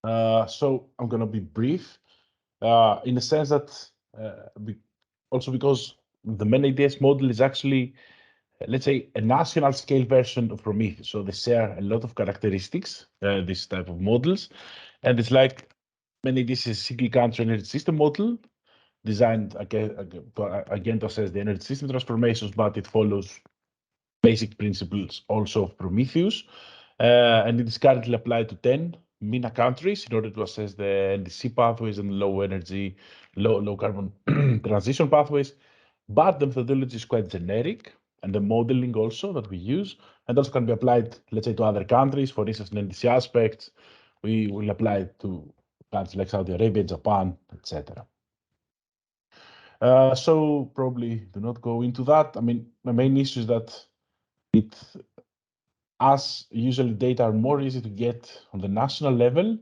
So I'm going to be brief in the sense that also because the MENA EDS model is actually, let's say, a national scale version of Prometheus. So they share a lot of characteristics, this type of models. And it's like MENA EDS is a single country energy system model designed again to assess the energy system transformations, but it follows basic principles also of Prometheus. And it is currently applied to 10 MENA countries in order to assess the NDC pathways and low energy, low carbon transition pathways. But the methodology is quite generic, and the modeling also that we use, and also can be applied, let's say, to other countries. For instance, in NDC aspects, we will apply it to countries like Saudi Arabia, Japan, etc. So probably do not go into that. I mean, the main issue is that it, as usually data are more easy to get on the national level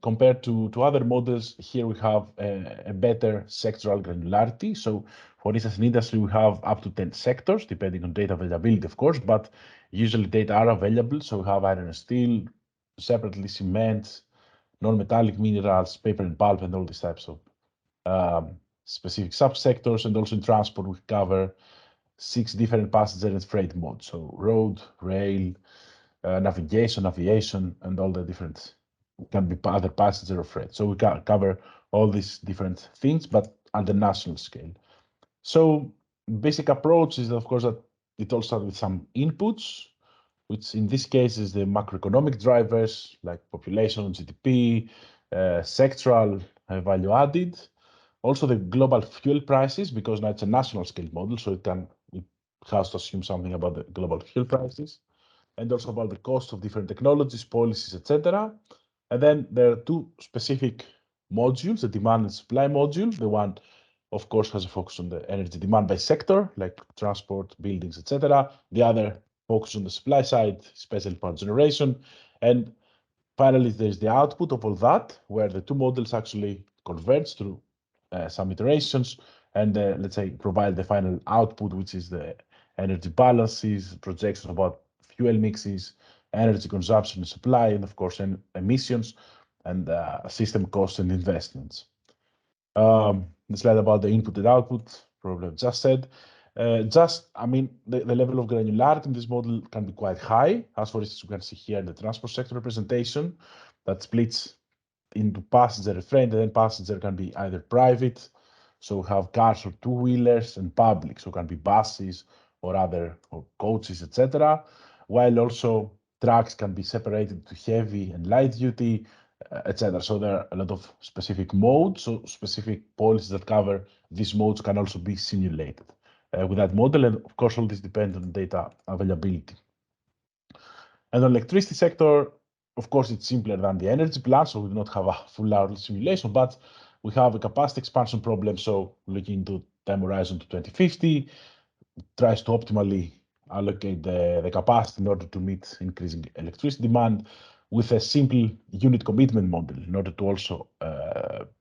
compared to other models. Here we have a better sectoral granularity. So for instance, in industry, we have up to 10 sectors, depending on data availability, of course, but usually data are available. So we have iron and steel, separately cement, non-metallic minerals, paper and pulp, and all these types of specific subsectors. And also in transport, we cover 6 different passenger and freight modes. So road, rail, navigation, aviation, and all the different, can be other passenger or freight. So we cover all these different things, but at the national scale. So basic approach is, of course, that it all starts with some inputs, which in this case is the macroeconomic drivers like population, GDP, sectoral value added. Also the global fuel prices, because now it's a national scale model, so it has to assume something about the global fuel prices, and also about the cost of different technologies, policies, etc. And then there are 2 specific modules, the demand and supply module. The one, of course, has a focus on the energy demand by sector, like transport, buildings, etc. The other focus on the supply side, especially power generation. And finally, there's the output of all that, where the 2 models actually converge through some iterations and let's say provide the final output, which is the energy balances, projections about fuel mixes, energy consumption and supply, and of course emissions and system costs and investments. The slide about the input and output, probably I've just said. I mean, the level of granularity in this model can be quite high, as for instance, we can see here in the transport sector representation that splits into passenger and freight, and then passenger can be either private, so we have cars or 2-wheelers, and public, so it can be buses or other or coaches, etc. While also trucks can be separated to heavy and light duty, etc. So there are a lot of specific modes, so specific policies that cover these modes can also be simulated with that model, and of course all this depends on data availability. And on electricity sector, of course, it's simpler than the energy plant, so we do not have a full hourly simulation, but we have a capacity expansion problem. So looking into time horizon to 2050, tries to optimally allocate the capacity in order to meet increasing electricity demand with a simple unit commitment model in order to also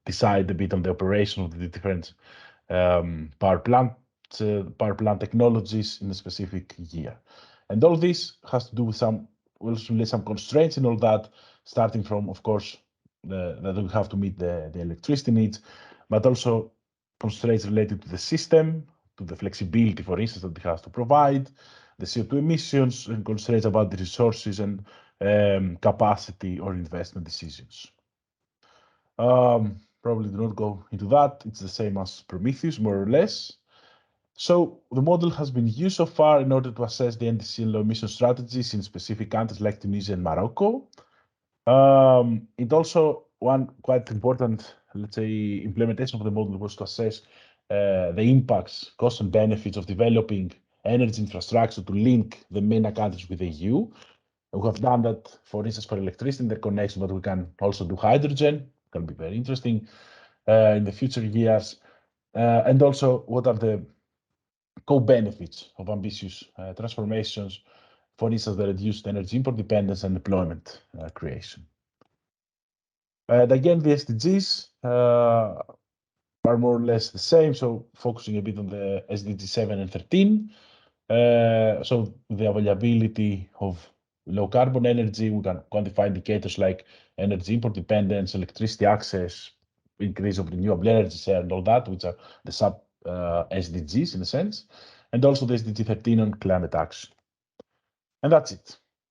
decide a bit on the operation of the different power plant technologies in a specific year. And all this has to do with some constraints and all that, starting from, of course, that we have to meet the electricity needs, but also constraints related to the system, to the flexibility, for instance, that it has to provide, the CO2 emissions, and constraints about the resources and capacity or investment decisions. Probably do not go into that. It's the same as Prometheus, more or less. So the model has been used so far in order to assess the NDC and low emission strategies in specific countries like Tunisia and Morocco. It also, one quite important, let's say, implementation of the model was to assess the impacts, costs and benefits of developing energy infrastructure to link the MENA countries with the EU. We have done that, for instance, for electricity interconnection, but we can also do hydrogen. It can be very interesting in the future years. And also, what are the co-benefits of ambitious transformations, for instance, the reduced energy import dependence and employment creation. And again, the SDGs are more or less the same, so focusing a bit on the SDG 7 and 13. So the availability of low carbon energy. We can quantify indicators like energy import dependence, electricity access, increase of renewable energy share, and all that, which are the sub SDGs in a sense, and also the SDG 13 on climate action. And that's it.